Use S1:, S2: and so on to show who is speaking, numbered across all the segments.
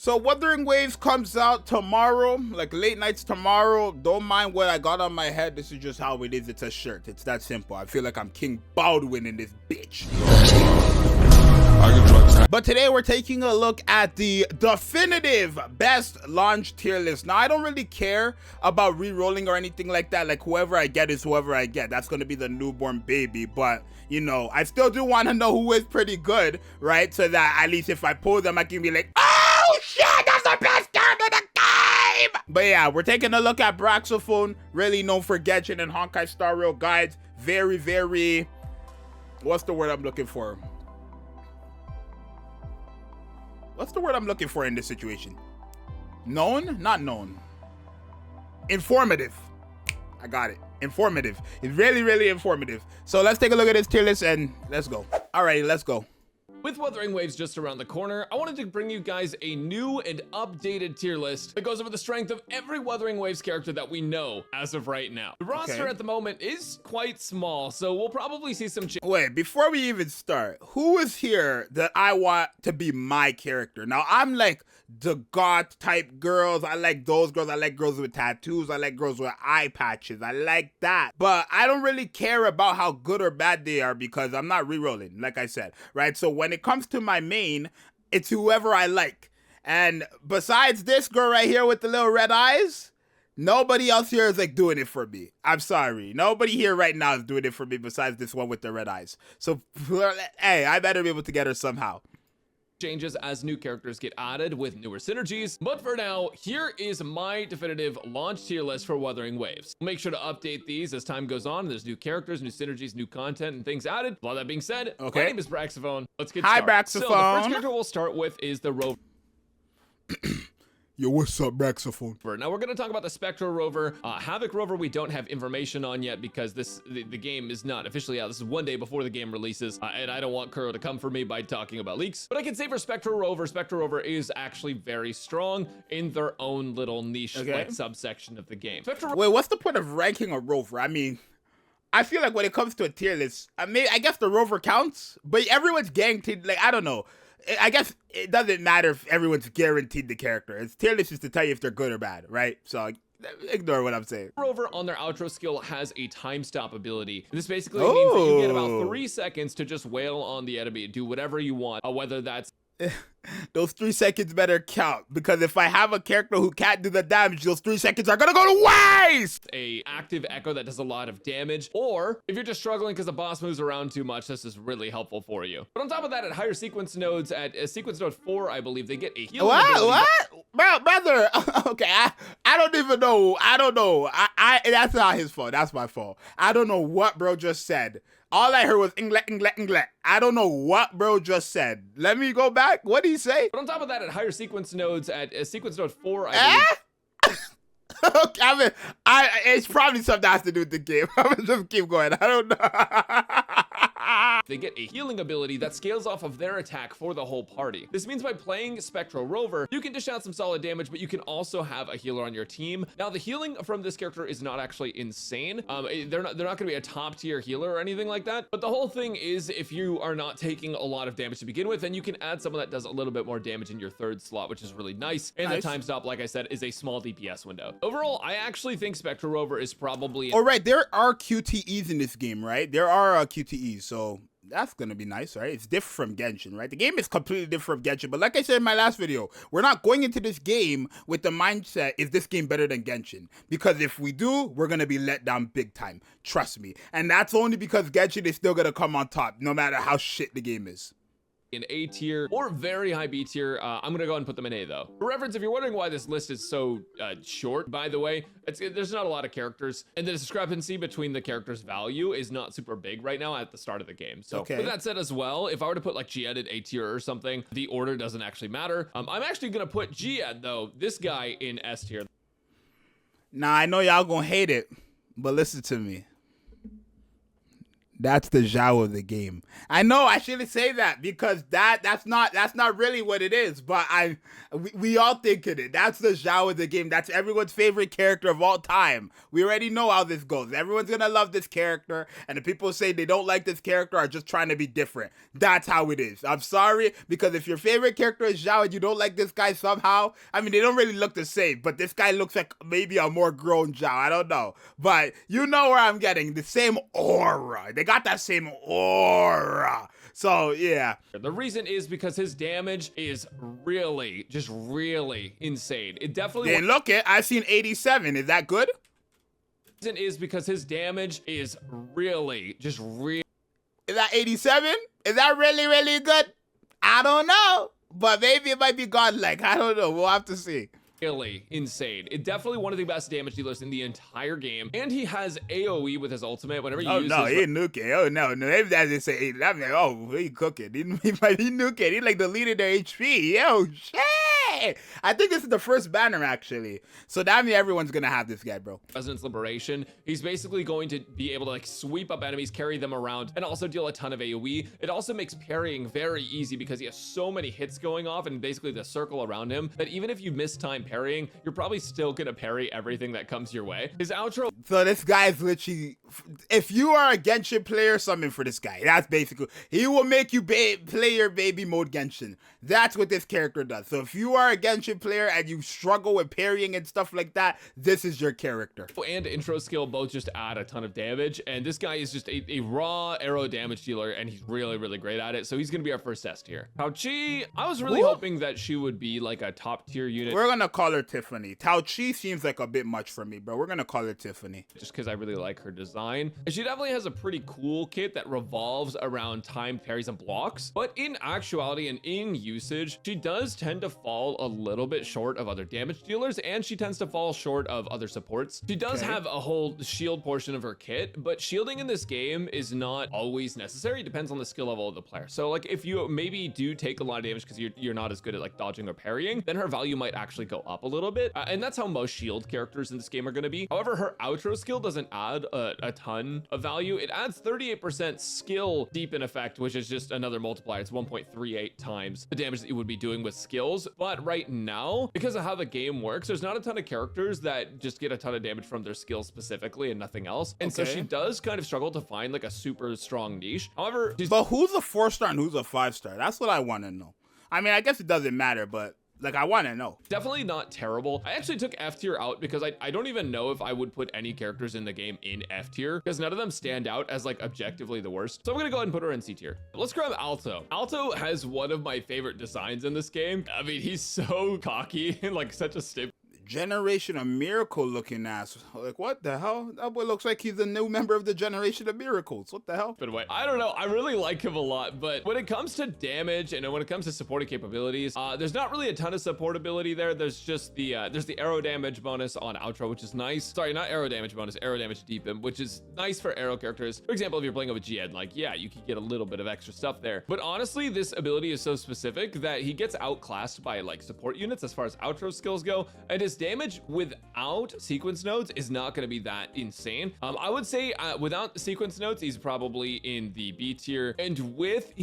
S1: So Wuthering Waves comes out tomorrow, like late nights tomorrow. Don't mind what I got on my head. This is just how it is. It's a shirt. It's that simple. I feel like I'm King Baldwin in this bitch. But today we're taking a look at the definitive best launch tier list. Now, I don't really care about re-rolling or anything like that. Like, whoever I get is whoever I get. That's going to be the newborn baby. But, you know, I still do want to know who is pretty good, right? So that at least if I pull them, I can be like, oh, shit, that's the best card in the game! But yeah, we're taking a look at Braxophone, really known for Genshin and Honkai Star Rail guides. Very, very... What's the word I'm looking for? What's the word I'm looking for in this situation? Known? Not known. Informative. I got it. Informative. It's really, really informative. So let's take a look at this tier list and let's go. Alrighty, let's go.
S2: With Wuthering Waves just around the corner, I wanted to bring you guys a new and updated tier list that goes over the strength of every Wuthering Waves character that we know as of right now. The roster at the moment is quite small, so we'll probably see some
S1: Wait, before we even start, who is here that I want to be my character? Now, I'm like the goth type girls. I like those girls. I like girls with tattoos. I like girls with eye patches. I like that. But I don't really care about how good or bad they are because I'm not re-rolling, like I said, right? So when it comes to my main, it's whoever I like. And besides this girl right here with the little red eyes, nobody else here is like doing it for me. I'm sorry. Nobody here right now is doing it for me besides this one with the red eyes. So, hey, I better be able to get her somehow.
S2: Changes as new characters get added with newer synergies. But for now, here is my definitive launch tier list for Wuthering Waves. Make sure to update these as time goes on. There's new characters, new synergies, new content, and things added. All that being said, my name is Braxophone. Let's get started.
S1: Braxophone.
S2: So the first character we'll start with is the Rover.
S1: Yo, what's up, Braxophone?
S2: Now we're going to talk about the Spectral Rover. Havoc Rover we don't have information on yet because the game is not officially out. This is one day before the game releases, and I don't want Kuro to come for me by talking about leaks. But I can say for Spectral Rover is actually very strong in their own little niche like subsection of the game.
S1: Wait, what's the point of ranking a Rover? I mean, I feel like when it comes to a tier list, I guess the Rover counts, but everyone's guaranteed, like, I don't know. I guess it doesn't matter if everyone's guaranteed the character. It's tier list is to tell you if they're good or bad, right? So ignore what I'm saying.
S2: Rover on their outro skill has a time stop ability. This basically means that you get about 3 seconds to just wail on the enemy, do whatever you want, whether that's
S1: those 3 seconds better count, because if I have a character who can't do the damage, those 3 seconds are gonna go to waste!
S2: A active echo that does a lot of damage, or if you're just struggling because the boss moves around too much, this is really helpful for you. But on top of that, at higher sequence nodes, at sequence node 4, I believe, they get a healing ability.
S1: What? Brother, okay, I don't even know. I don't know. That's not his fault. That's my fault. I don't know what bro just said. All I heard was Inglet. I don't know what bro just said. Let me go back. What did he say?
S2: But on top of that, at higher sequence nodes, at sequence node 4, I believe.
S1: Okay, I mean, it's probably something that has to do with the game. I'm gonna just keep going. I don't know.
S2: They get a healing ability that scales off of their attack for the whole party. This means by playing Spectral Rover, you can dish out some solid damage, but you can also have a healer on your team. Now, the healing from this character is not actually insane. They're not going to be a top tier healer or anything like that. But the whole thing is, if you are not taking a lot of damage to begin with, then you can add someone that does a little bit more damage in your third slot, which is really nice. And the time stop, like I said, is a small DPS window. Overall, I actually think Spectral Rover is probably...
S1: All right, there are QTEs in this game, right? There are QTEs, so that's gonna be nice, right? It's different from Genshin, right? The game is completely different from Genshin, but like I said in my last video, we're not going into this game with the mindset, is this game better than Genshin? Because if we do, we're gonna be let down big time. Trust me. And that's only because Genshin is still gonna come on top, no matter how shit the game is.
S2: In A tier or very high B tier. I'm gonna go ahead and put them in A though. For reference, if you're wondering why this list is so short, by the way, there's not a lot of characters, and the discrepancy between the characters' value is not super big right now at the start of the game. So with that said as well, if I were to put like G-Ed in A tier or something, the order doesn't actually matter. I'm actually gonna put G-Ed though, this guy, in S tier.
S1: Now I know y'all gonna hate it, but listen to me. That's the Zhao of the game. I know I shouldn't say that because that's not really what it is, but we all think it is. That's the Zhao of the game. That's everyone's favorite character of all time. We already know how this goes. Everyone's gonna love this character, and the people who say they don't like this character are just trying to be different. That's how it is. I'm sorry, because if your favorite character is Zhao and you don't like this guy somehow, I mean, they don't really look the same, but this guy looks like maybe a more grown Zhao. I don't know, but you know where I'm getting the same aura. They got that same aura. So yeah.
S2: The reason is because his damage is really, just really insane. It definitely.
S1: Then look it. I've seen 87. Is that good?
S2: The reason is because his damage is really, just really.
S1: Is that 87? Is that really, really good? I don't know, but maybe it might be godlike. I don't know. We'll have to see.
S2: Really insane. It definitely one of the best damage dealers in the entire game, and he has AoE with his ultimate whenever you use
S1: no,
S2: his.
S1: he NIKKE. Oh no, maybe that's just say. I'm like, oh, he cooking. He NIKKE. He like deleted their HP. Yo, shit. I think this is the first banner actually. So that means everyone's gonna have this guy, bro.
S2: Resonance Liberation. He's basically going to be able to like sweep up enemies, carry them around, and also deal a ton of AoE. It also makes parrying very easy because he has so many hits going off and basically the circle around him that even if you miss time parrying, you're probably still gonna parry everything that comes your way. His outro.
S1: So this guy's literally, if you are a Genshin player, summon for this guy. That's basically, he will make you play your baby mode Genshin. That's what this character does. So if you are a Genshin player and you struggle with parrying and stuff like that, this is your character.
S2: And intro skill both just add a ton of damage, and this guy is just a raw arrow damage dealer, and he's really, really great at it. So he's gonna be our first test here. Tao Chi, I was really hoping that she would be like a top tier unit.
S1: We're gonna call her Tiffany. Tao Chi seems like a bit much for me, bro. We're gonna call her Tiffany.
S2: Just because I really like her design. And she definitely has a pretty cool kit that revolves around timed parries and blocks. But in actuality and in usage, she does tend to fall a little bit short of other damage dealers, and she tends to fall short of other supports. She does have a whole shield portion of her kit, but shielding in this game is not always necessary. It depends on the skill level of the player. So like if you maybe do take a lot of damage because you're not as good at like dodging or parrying, then her value might actually go up a little bit. And that's how most shield characters in this game are going to be. However, her outro skill doesn't add a ton of value. It adds 38% skill deep in effect, which is just another multiplier. It's 1.38 times the damage that you would be doing with skills. But right now, because of how the game works, there's not a ton of characters that just get a ton of damage from their skills specifically and nothing else. And so she does kind of struggle to find like a super strong niche. However,
S1: but who's a 4-star and who's a 5-star? That's what I want to know. I mean, I guess it doesn't matter, but like, I want to know.
S2: Definitely not terrible. I actually took F tier out because I don't even know if I would put any characters in the game in F tier because none of them stand out as like objectively the worst. So I'm gonna go ahead and put her in C tier. Let's grab Alto. Alto has one of my favorite designs in this game. I mean, he's so cocky and like such a stiff.
S1: Generation of Miracle looking ass. Like, what the hell? That boy looks like he's a new member of the Generation of Miracles. What the hell?
S2: But wait, I don't know. I really like him a lot, but when it comes to damage and when it comes to supporting capabilities, there's not really a ton of support ability there. There's just the arrow damage bonus on Outro, which is nice. Sorry, not arrow damage bonus, arrow damage deepen, which is nice for arrow characters. For example, if you're playing with Jihad, like, yeah, you could get a little bit of extra stuff there. But honestly, this ability is so specific that he gets outclassed by like support units as far as Outro skills go, and his damage without sequence nodes is not going to be that insane. I would say without sequence nodes, he's probably in the B tier, and with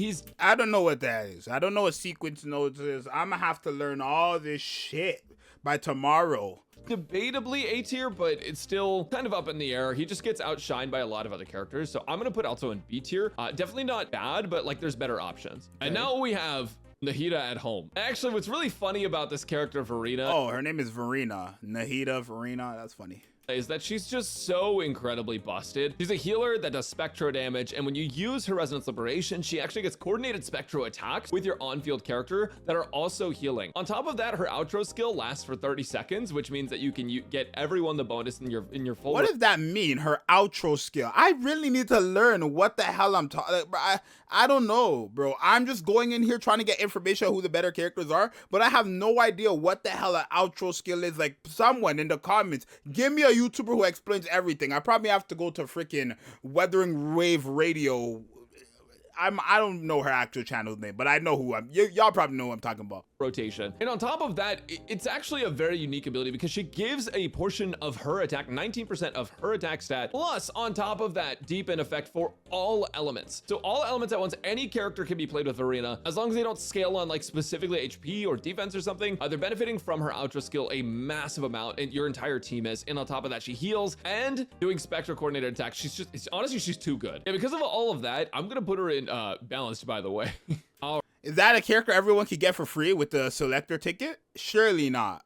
S1: I don't know what that is. I don't know what sequence nodes is. I'm gonna have to learn all this shit by tomorrow.
S2: Debatably A tier, but it's still kind of up in the air. He just gets outshined by a lot of other characters, so I'm gonna put Alto in B tier. Definitely not bad, but like there's better options. And now we have Nahida at home. Actually, what's really funny about this character, Verina.
S1: Oh, her name is Verina. Nahida, Verina. That's funny.
S2: Is that she's just so incredibly busted. She's a healer that does spectro damage, and when you use her Resonance Liberation, she actually gets coordinated spectro attacks with your on-field character that are also healing. On top of that, her outro skill lasts for 30 seconds, which means that you can get everyone the bonus in your full.
S1: What does that mean? Her outro skill? I really need to learn what the hell I'm talking. I don't know, bro. I'm just going in here trying to get information on who the better characters are, but I have no idea what the hell an outro skill is. Like, someone in the comments, give me a YouTuber who explains everything. I probably have to go to freaking Wuthering Wave Radio. I don't know her actual channel name, but I know who y'all probably know who I'm talking about.
S2: rotation. And on top of that, it's actually a very unique ability because she gives a portion of her attack, 19% of her attack stat, plus on top of that, deepen effect for all elements. So all elements at once, any character can be played with Verina, as long as they don't scale on like specifically HP or defense or something. They're benefiting from her outro skill a massive amount, and your entire team is. And on top of that, she heals and doing Spectre coordinated attacks. She's just, honestly, she's too good. Yeah, because of all of that, I'm gonna put her in balanced, by the way.
S1: Is that a character everyone could get for free with the Selector ticket? Surely not,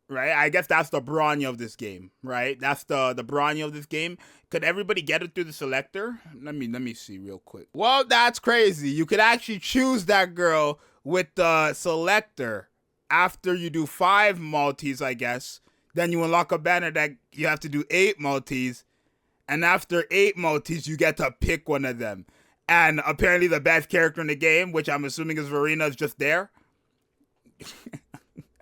S1: right? I guess that's the Branya of this game, right? That's the Branya of this game. Could everybody get it through the Selector? Let me see real quick. Well, that's crazy. You could actually choose that girl with the Selector after you do 5 multis, I guess. Then you unlock a banner that you have to do 8 multis. And after 8 multis, you get to pick one of them. And apparently the best character in the game, which I'm assuming is Verina, is just there.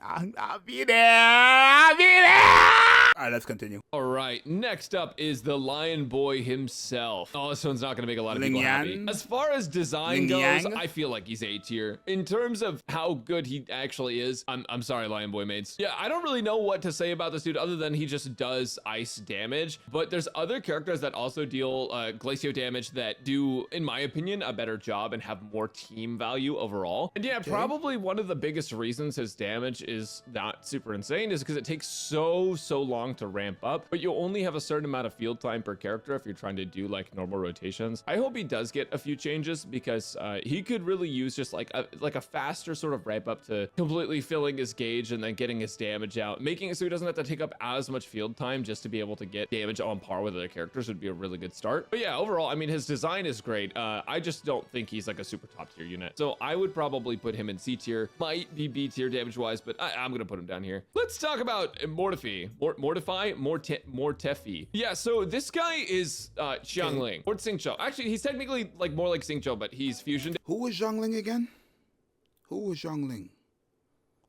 S1: I'll be there. I'll be there. All right, let's continue.
S2: All right, next up is the Lion Boy himself. Oh, this one's not gonna make a lot of people happy. As far as design goes, I feel like he's A tier. In terms of how good he actually is, I'm sorry, Lion Boy mates. Yeah, I don't really know what to say about this dude other than he just does ice damage. But there's other characters that also deal glacio damage that do, in my opinion, a better job and have more team value overall. And yeah, probably one of the biggest reasons his damage is not super insane is because it takes so long to ramp up, but you only have a certain amount of field time per character if you're trying to do like normal rotations. I hope he does get a few changes because he could really use just like a faster sort of ramp up to completely filling his gauge and then getting his damage out, making it so he doesn't have to take up as much field time just to be able to get damage on par with other characters would be a really good start. But yeah, overall, I mean, his design is great. I just don't think he's like a super top tier unit. So I would probably put him in C tier, might be B tier damage wise, but I'm gonna put him down here. Let's talk about Mortify. Mortify. Yeah, so this guy is Yinlin or Zxous. Actually, he's technically like more like Zxous, but he's fusion.
S1: Who was Yinlin again? Who was Yinlin?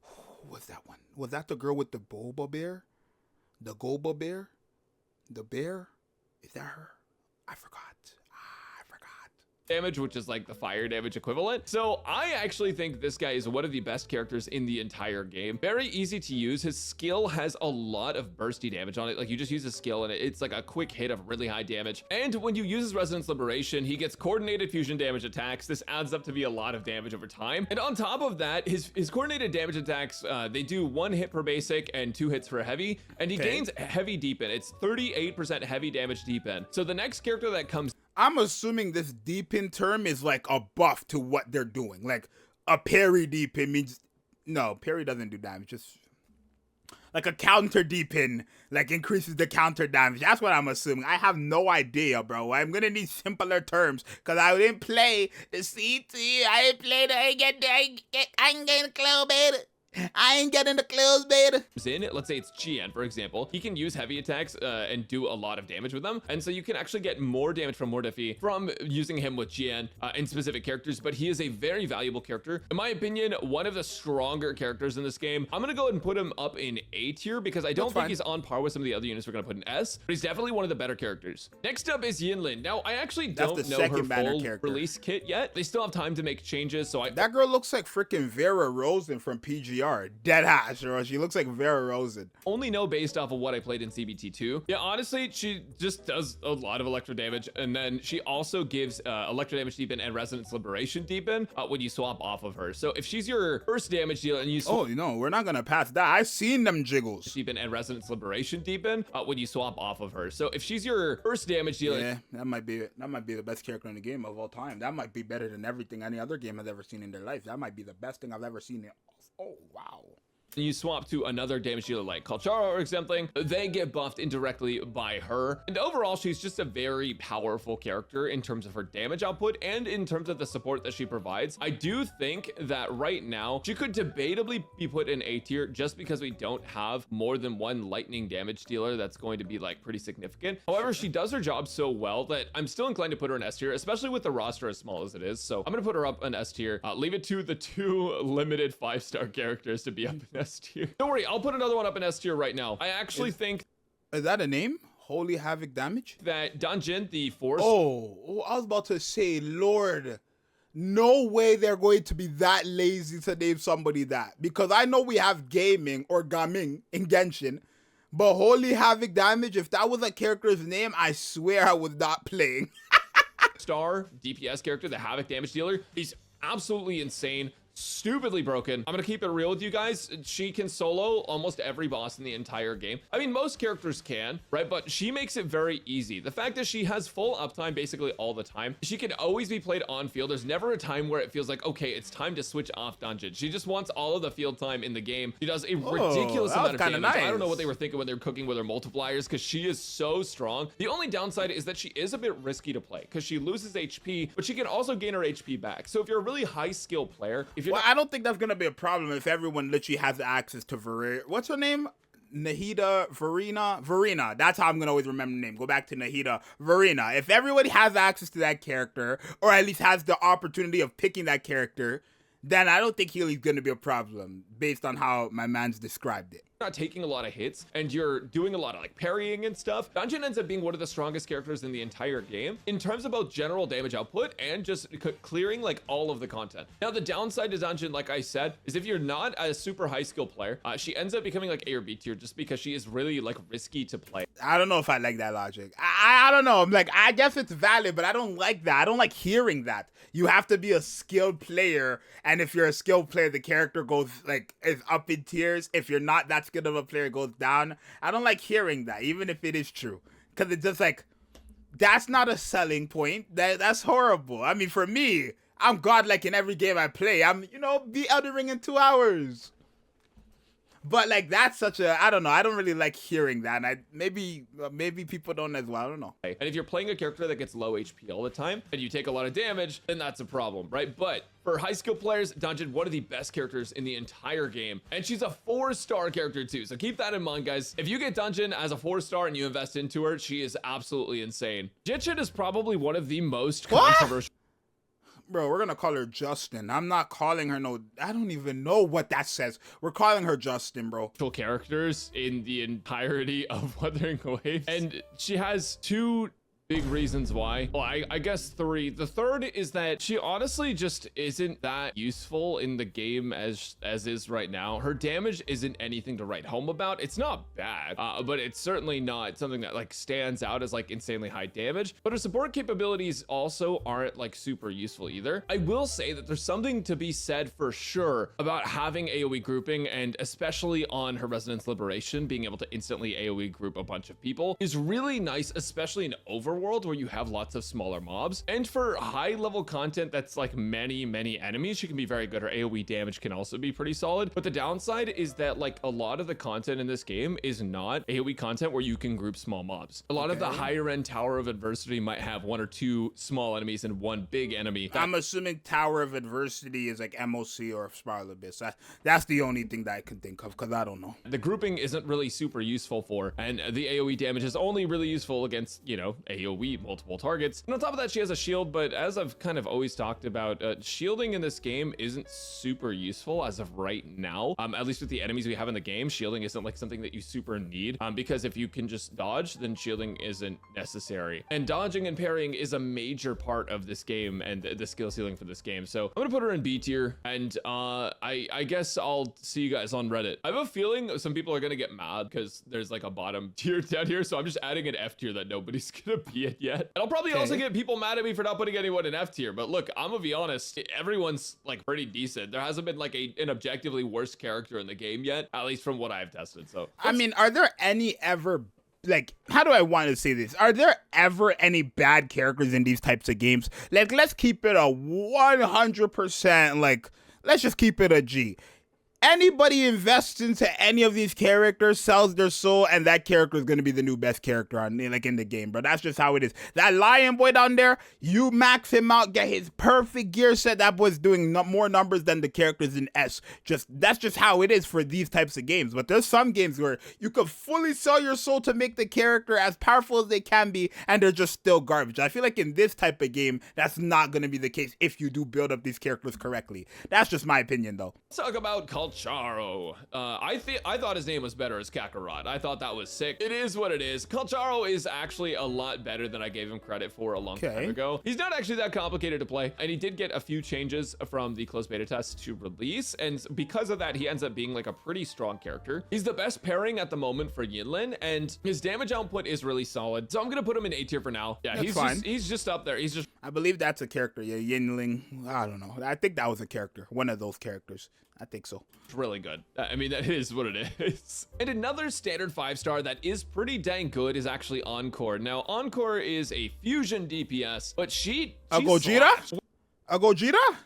S1: Who was that one? Was that the girl with the boba bear? The goba bear? The bear? Is that her? I forgot.
S2: Damage, which is like the fire damage equivalent. So I actually think this guy is one of the best characters in the entire game. Very easy to use. His skill has a lot of bursty damage on it. Like you just use his skill and it's like a quick hit of really high damage. And when you use his Resonance Liberation, he gets coordinated fusion damage attacks. This adds up to be a lot of damage over time. And on top of that, his coordinated damage attacks, they do 1 hit per basic and 2 hits for heavy. And he gains heavy deepen. It's 38% heavy damage deepen. So the next character that comes,
S1: I'm assuming this deepen term is like a buff to what they're doing. Like a parry deepen means, no, parry doesn't do damage. Just like a counter deepen, like increases the counter damage. That's what I'm assuming. I have no idea, bro. I'm gonna need simpler terms because I didn't play the CT. I didn't play the. I ain't getting club beta. I ain't getting the clothes, beta.
S2: Let's say it's Jian, for example. He can use heavy attacks and do a lot of damage with them. And so you can actually get more damage from Mortify from using him with Jian in specific characters, but he is a very valuable character. In my opinion, one of the stronger characters in this game. I'm gonna go ahead and put him up in A tier because I don't think he's on par with some of the other units we're gonna put in S, but he's definitely one of the better characters. Next up is Yinlin. Now, I actually don't know her full release kit yet. They still have time to make changes, so
S1: that girl looks like freaking Vera Rosen from PGR. Dead ass, bro. She looks like Vera Rosen.
S2: Only know based off of what I played in CBT2. Yeah, honestly, she just does a lot of electro damage, and then she also gives electro damage deepen and resonance liberation deepen when you swap off of her. So if she's your first damage dealer and you
S1: oh no, we're not gonna pass that. I've seen them jiggles.
S2: Deepen and resonance liberation deepen when you swap off of her. So if she's your first damage dealer,
S1: yeah, that might be the best character in the game of all time. That might be better than everything any other game has ever seen in their life. That might be the best thing I've ever seen. Oh wow.
S2: You swap to another damage dealer like Kalchara or something, they get buffed indirectly by her. And overall, she's just a very powerful character in terms of her damage output and in terms of the support that she provides. I do think that right now she could debatably be put in A tier just because we don't have more than one lightning damage dealer that's going to be like pretty significant. However, she does her job so well that I'm still inclined to put her in S tier, especially with the roster as small as it is. So I'm gonna put her up in S tier. Leave it to the 2 limited 5-star characters to be up in S tier. Don't worry, I'll put another one up in S tier right now. I actually think...
S1: Is that a name? Holy Havoc damage?
S2: That Danjin, the force...
S1: Oh, I was about to say, Lord. No way they're going to be that lazy to name somebody that. Because I know we have gaming or gaming in Genshin, but holy havoc damage, if that was a character's name, I swear I was not playing.
S2: Star DPS character, the Havoc damage dealer. He's absolutely insane. Stupidly broken. I'm gonna keep it real with you guys. She can solo almost every boss in the entire game. I mean, most characters can, right? But she makes it very easy. The fact that she has full uptime basically all the time. She can always be played on field. There's never a time where it feels like, okay, it's time to switch off dungeon. She just wants all of the field time in the game. She does a ridiculous amount of damage.
S1: Nice.
S2: I don't know what they were thinking when they were cooking with her multipliers, because she is so strong. The only downside is that she is a bit risky to play because she loses HP, but she can also gain her HP back. So if you're a really high skill player,
S1: Well, I don't think that's gonna be a problem if everyone literally has access to Verina. What's her name? Verina. That's how I'm gonna always remember the name. Go back to Verina. If everybody has access to that character, or at least has the opportunity of picking that character, then I don't think healing's gonna be a problem based on how my man's described it.
S2: Not taking a lot of hits and you're doing a lot of like parrying and stuff, Dungeon ends up being one of the strongest characters in the entire game in terms of both general damage output and just clearing like all of the content. Now the downside to Dungeon, like I said, is if you're not a super high skill player, she ends up becoming like A or B tier just because she is really like risky to play.
S1: I don't know if I like that logic. I don't know. I'm like, I guess it's valid, but I don't like that. I don't like hearing that. You have to be a skilled player, and if you're a skilled player, the character goes like is up in tiers. If you're not that skilled of a player, it goes down. I don't like hearing that, even if it is true, because it's just like that's not a selling point. That's horrible. I mean, for me, I'm godlike in every game I play. I'm be Elden Ring in 2 hours. But like that's such a, I don't know. I don't really like hearing that. And maybe people don't as well. I don't know.
S2: And if you're playing a character that gets low HP all the time and you take a lot of damage, then that's a problem, right? But for high skill players, Dungeon, one of the best characters in the entire game. And she's a 4-star character too. So keep that in mind, guys. If you get Dungeon as a 4-star and you invest into her, she is absolutely insane. Jitchin is probably one of the most controversial.
S1: Bro, we're gonna call her Justin. I'm not calling her no. I don't even know what that says. We're calling her Justin, bro.
S2: Characters in the entirety of Wuthering Waves, and she has 2 big reasons why. Well, I guess 3. The third is that she honestly just isn't that useful in the game as is right now. Her damage isn't anything to write home about. It's not bad, but it's certainly not something that like stands out as like insanely high damage. But her support capabilities also aren't like super useful either. I will say that there's something to be said for sure about having AoE grouping, and especially on her Resonance Liberation, being able to instantly AoE group a bunch of people is really nice, especially in Overworld where you have lots of smaller mobs. And for high level content that's like many enemies, she can be very good. Her AoE damage can also be pretty solid. But the downside is that like a lot of the content in this game is not AoE content where you can group small mobs. A lot of the higher end Tower of Adversity might have 1 or 2 small enemies and 1 big enemy.
S1: I'm assuming Tower of Adversity is like MOC or Spiral Abyss. That's the only thing that I can think of, because I don't know.
S2: The grouping isn't really super useful for, and the AoE damage is only really useful against, AoE multiple targets. And on top of that, she has a shield, but as I've kind of always talked about, shielding in this game isn't super useful as of right now. At least with the enemies we have in the game, shielding isn't like something that you super need, because if you can just dodge, then shielding isn't necessary. And dodging and parrying is a major part of this game and the skill ceiling for this game. So I'm gonna put her in B tier, and I guess I'll see you guys on Reddit. I have a feeling some people are gonna get mad because there's like a bottom tier down here, so I'm just adding an F tier that nobody's gonna be at yet. And I'll probably also get people mad at me for not putting anyone in F tier, but look, I'm gonna be honest, everyone's like pretty decent. There hasn't been like an objectively worst character in the game yet, at least from what I've tested. So
S1: I mean, are there any ever, like, how do I want to say this? Are there ever any bad characters in these types of games? Like, let's keep it a 100%, like, let's just keep it a G. Anybody invests into any of these characters, sells their soul, and that character is going to be the new best character in the game, bro. That's just how it is. That lion boy down there, you max him out, get his perfect gear set. That boy's doing more numbers than the characters in S. That's just how it is for these types of games. But there's some games where you could fully sell your soul to make the character as powerful as they can be, and they're just still garbage. I feel like in this type of game, that's not going to be the case if you do build up these characters correctly. That's just my opinion, though.
S2: Let's talk about culture Kalcharo. I thought his name was better as Kakarot. I thought that was sick. It is what it is. Kalcharo is actually a lot better than I gave him credit for a long time ago. He's not actually that complicated to play, and he did get a few changes from the closed beta test to release, and because of that, he ends up being like a pretty strong character. He's the best pairing at the moment for Yinlin, and his damage output is really solid. So I'm gonna put him in A tier for now. Yeah, he's just up there. He's just.
S1: I believe that's a character. Yeah, Yinlin. I don't know. I think that was a character. One of those characters. I think so.
S2: Really good. I mean, that is what it is. And another standard 5-star that is pretty dang good is actually Encore. Now, Encore is a fusion DPS, but she
S1: a Gojira? A Gojira?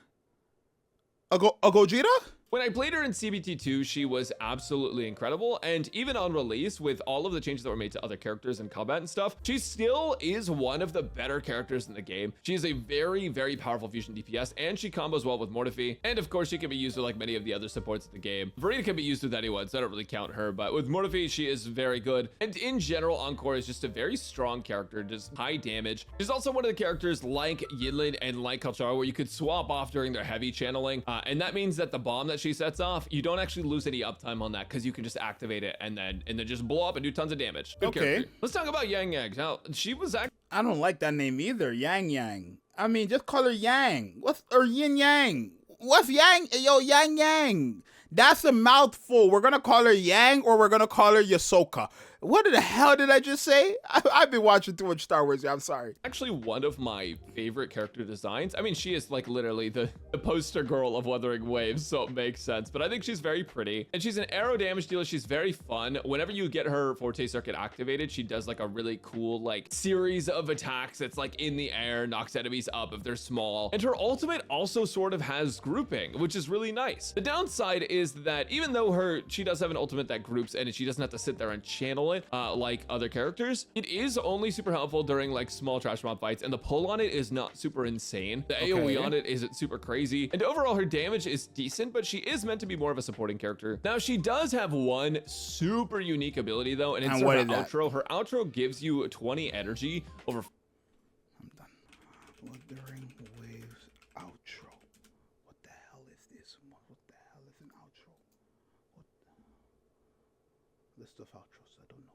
S1: A Gojira?
S2: When I played her in CBT2, she was absolutely incredible, and even on release, with all of the changes that were made to other characters and combat and stuff, she still is one of the better characters in the game. She is a very, very powerful fusion DPS, and she combos well with Mortify, and of course, she can be used with like many of the other supports in the game. Verina can be used with anyone, so I don't really count her, but with Mortify, she is very good, and in general, Encore is just a very strong character, just high damage. She's also one of the characters like Yinlin and like Kalcharo, where you could swap off during their heavy channeling, and that means that the bomb that she sets off, you don't actually lose any uptime on that because you can just activate it and then just blow up and do tons of damage. Good character. Let's talk about Yang Yang. Now, she was actually.
S1: I don't like that name either, Yang Yang. I mean, just call her Yang. Or Yin Yang? What's Yang? Yo, Yang Yang. That's a mouthful. We're gonna call her Yang, or we're gonna call her Yasoka. What the hell did I just say? I've been watching too much Star Wars. I'm sorry.
S2: Actually, one of my favorite character designs. I mean, she is like literally the poster girl of Wuthering Waves, so it makes sense. But I think she's very pretty, and she's an arrow damage dealer. She's very fun. Whenever you get her Forte Circuit activated, she does like a really cool like series of attacks. It's like in the air, knocks enemies up if they're small. And her ultimate also sort of has grouping, which is really nice. The downside is that even though she does have an ultimate that groups and she doesn't have to sit there and channel it like other characters, it is only super helpful during like small trash mob fights, and the pull on it is not super insane. The AoE on it isn't super crazy, and overall her damage is decent, but she is meant to be more of a supporting character. Now, she does have one super unique ability though, and it's her outro. Her outro gives you 20 energy over.
S1: I'm done. Wuthering Waves outro. What the hell is this? What the hell is an outro? What the... List of outros. I don't know.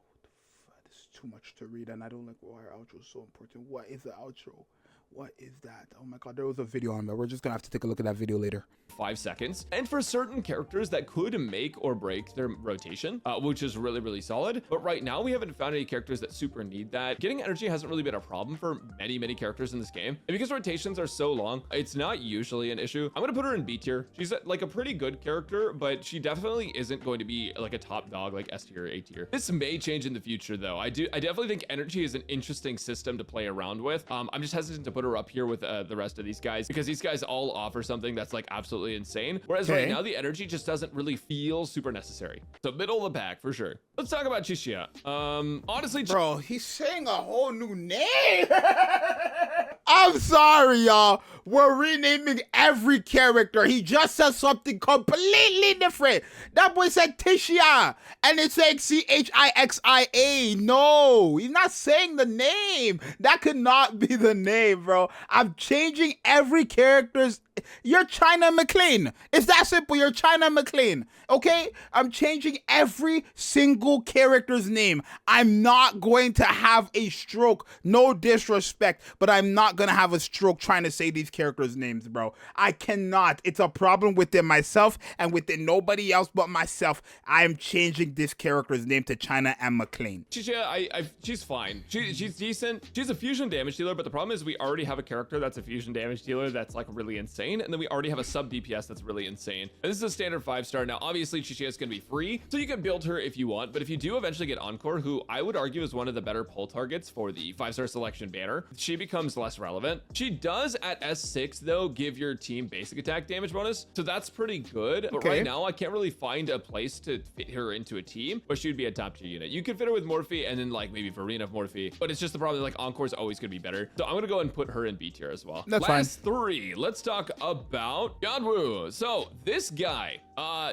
S1: This is too much to read, and I don't like why our outro is so important. What is the outro? What is that? Oh my god, there was a video on that. We're just gonna have to take a look at that video later.
S2: 5 seconds. And for certain characters that could make or break their rotation, which is really, really solid. But right now, we haven't found any characters that super need that. Getting energy hasn't really been a problem for many, many characters in this game. And because rotations are so long, it's not usually an issue. I'm gonna put her in B tier. She's like a pretty good character, but she definitely isn't going to be like a top dog like S tier or A tier. This may change in the future though. I definitely think energy is an interesting system to play around with. I'm just hesitant to put her up here with the rest of these guys because these guys all offer something that's like absolutely insane, whereas right now the energy just doesn't really feel super necessary. So middle of the pack for sure. Let's talk about Chixia. Honestly,
S1: bro, he's saying a whole new name. I'm sorry, y'all. We're renaming every character. He just said something completely different. That boy said Chixia, and it's like Chixia. No, he's not saying the name. That could not be the name, bro. I'm changing every character's. You're China McLean. It's that simple. You're China McLean. Okay? I'm changing every single character's name. I'm not going to have a stroke. No disrespect, but I'm not going to have a stroke trying to say these characters' names, bro. I cannot. It's a problem within myself and within nobody else but myself. I am changing this character's name to China and McLean.
S2: Chixia, she's fine. She's decent. She's a fusion damage dealer, but the problem is we already have a character that's a fusion damage dealer that's like really insane. And then we already have a sub DPS that's really insane. And this is a standard 5-star. Now, obviously, Chixia is going to be free, so you can build her if you want. But if you do eventually get Encore, who I would argue is one of the better pull targets for the 5-star selection banner, she becomes less relevant. She does at S6, though, give your team basic attack damage bonus. So that's pretty good. But right now, I can't really find a place to fit her into a team, but she would be a top tier unit. You could fit her with Morphe and then like maybe Verina of Morphe, but it's just the problem that like Encore is always going to be better. So I'm going to go and put her in B tier as well.
S1: That's
S2: Last 3, let's talk about Godwoo. So this guy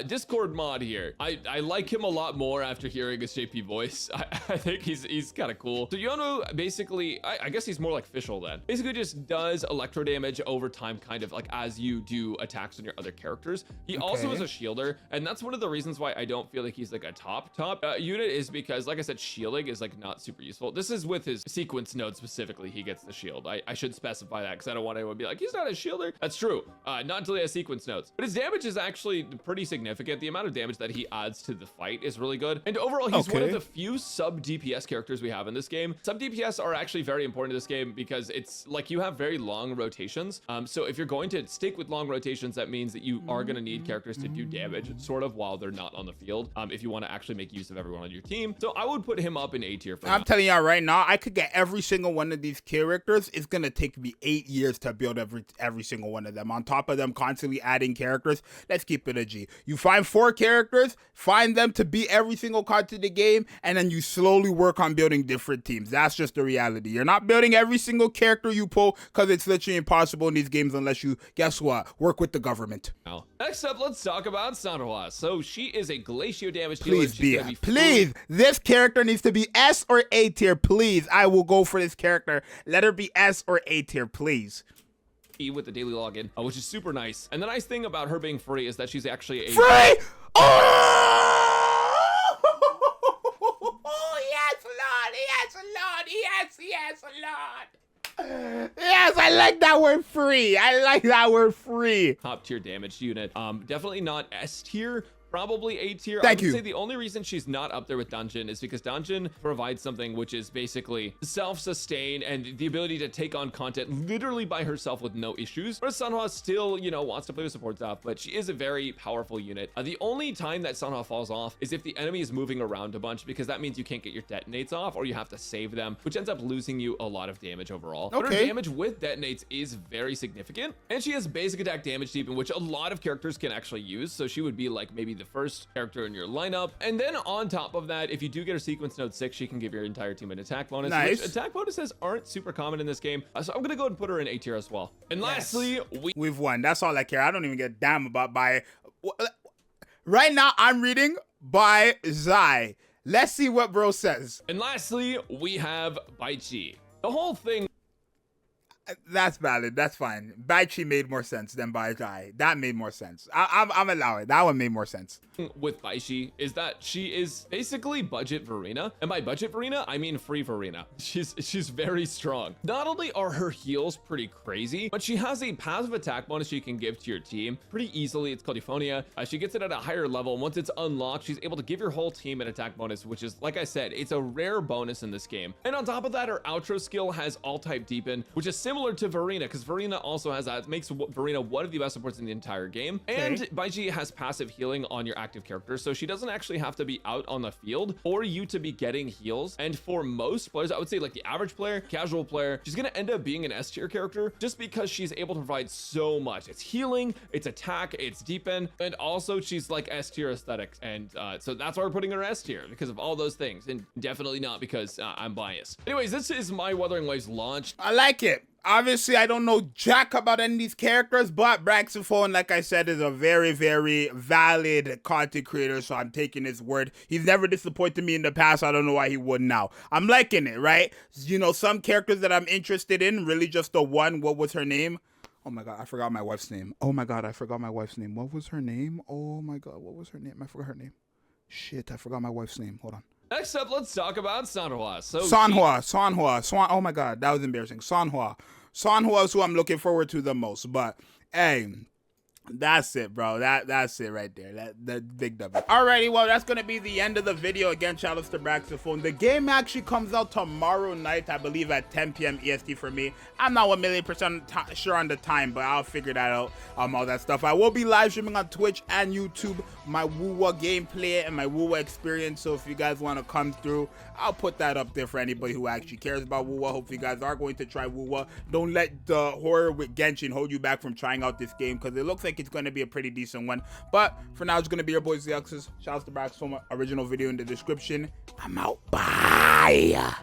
S2: Discord mod here. I like him a lot more after hearing his JP voice. I think he's kind of cool. So Yono basically, I guess he's more like Fischl then. Basically just does electro damage over time, kind of like as you do attacks on your other characters. He also is a shielder, and that's one of the reasons why I don't feel like he's like a top unit, is because, like I said, shielding is like not super useful. This is with his sequence node specifically, he gets the shield. I should specify that because I don't want anyone to be like, he's not a shielder. That's true. Not until he has sequence nodes. But his damage is actually pretty significant. The amount of damage that he adds to the fight is really good. And overall, he's one of the few sub DPS characters we have in this game. Sub DPS are actually very important in this game because it's like you have very long rotations. So if you're going to stick with long rotations, that means that you are going to need characters to do damage sort of while they're not on the field, if you want to actually make use of everyone on your team. So I would put him up in A tier for
S1: I'm telling y'all right now, I could get every single one of these characters. It's gonna take me 8 years to build every single one of them. On top of them constantly adding characters, let's keep it a G. You find 4 characters, find them to beat every single card in the game, and then you slowly work on building different teams. That's just the reality. You're not building every single character you pull because it's literally impossible in these games unless you, guess what, work with the government.
S2: Now, next up, let's talk about Sanhua. So she is a glacial damage
S1: Please
S2: dealer.
S1: please, this character needs to be S or A tier, please. I will go for this character. Let her be S or A tier, please.
S2: With the daily login, which is super nice. And the nice thing about her being free is that she's actually a
S1: free. Oh, yes, Lord, yes, Lord, yes, Lord. Yes, I like that word free. I like that word free.
S2: Top tier damage unit. Definitely not S tier. Probably A tier.
S1: Thank you.
S2: I would say the only reason she's not up there with Dungeon is because Dungeon provides something which is basically self-sustain and the ability to take on content literally by herself with no issues. Whereas Sanhua still, you know, wants to play with support stuff, but she is a very powerful unit. The only time that Sanhua falls off is if the enemy is moving around a bunch, because that means you can't get your detonates off or you have to save them, which ends up losing you a lot of damage overall. But her damage with detonates is very significant, and she has basic attack damage deepen, which a lot of characters can actually use. So she would be like maybe the first character in your lineup. And then on top of that, if you do get her sequence node 6, she can give your entire team an attack bonus.
S1: Nice.
S2: Which attack bonuses aren't super common in this game. So I'm gonna go ahead and put her in A tier as well. And lastly,
S1: we've won. That's all I care. I don't even get damn about by. Right now, I'm reading Baizhi. Let's see what bro says.
S2: And lastly, we have Baizhi. The whole thing.
S1: That's valid. That's fine. Baizhi made more sense than Baizhi. That made more sense. I'm allowing. That one made more sense.
S2: With Baizhi is that she is basically budget Verina, and by budget Verina I mean free Verina. She's very strong. Not only are her heals pretty crazy, but she has a passive attack bonus she can give to your team pretty easily. It's called Euphonia. She gets it at a higher level, and once it's unlocked, she's able to give your whole team an attack bonus, which is, like I said, it's a rare bonus in this game. And on top of that, her outro skill has all type deepen, which is similar to Verina, because Verina also has that. It makes Verina one of the best supports in the entire game. And Baizhi has passive healing on your active character, so she doesn't actually have to be out on the field for you to be getting heals. And for most players, I would say like the average player, casual player, she's gonna end up being an S tier character just because she's able to provide so much. It's healing, it's attack, it's deepen, and also she's like S tier aesthetics. And so that's why we're putting her S tier, because of all those things, and definitely not because I'm biased. Anyways, this is my Wuthering Waves launch.
S1: I like it. Obviously, I don't know jack about any of these characters, but Braxophone, like I said, is a very, very valid content creator, so I'm taking his word. He's never disappointed me in the past. I don't know why he would now. I'm liking it, right? You know, some characters that I'm interested in, really just the one. What was her name? Oh my God, I forgot my wife's name. Oh my God, I forgot my wife's name. What was her name? Oh my God, what was her name? I forgot her name. Shit, I forgot my wife's name. Hold on.
S2: Next up, let's talk about Sanhua. So
S1: Sanhua. Oh my God, that was embarrassing. Sanhua is who I'm looking forward to the most. But hey, that's it, bro. That's it right there. That big W. Alrighty, well, that's gonna be the end of the video. Again, shout outs to Braxophone. The game actually comes out tomorrow night, I believe, at 10 p.m. EST for me. I'm not 1,000,000% sure on the time, but I'll figure that out. All that stuff. I will be live streaming on Twitch and YouTube my Wuwa gameplay and my Wuwa experience. So if you guys want to come through, I'll put that up there for anybody who actually cares about Wuwa. Hopefully, you guys are going to try Wuwa. Don't let the horror with Genshin hold you back from trying out this game, because it looks like it's going to be a pretty decent one. But for now, it's going to be your boy Zxous. Shout out to Braxophone. Original video in the description. I'm out. Bye.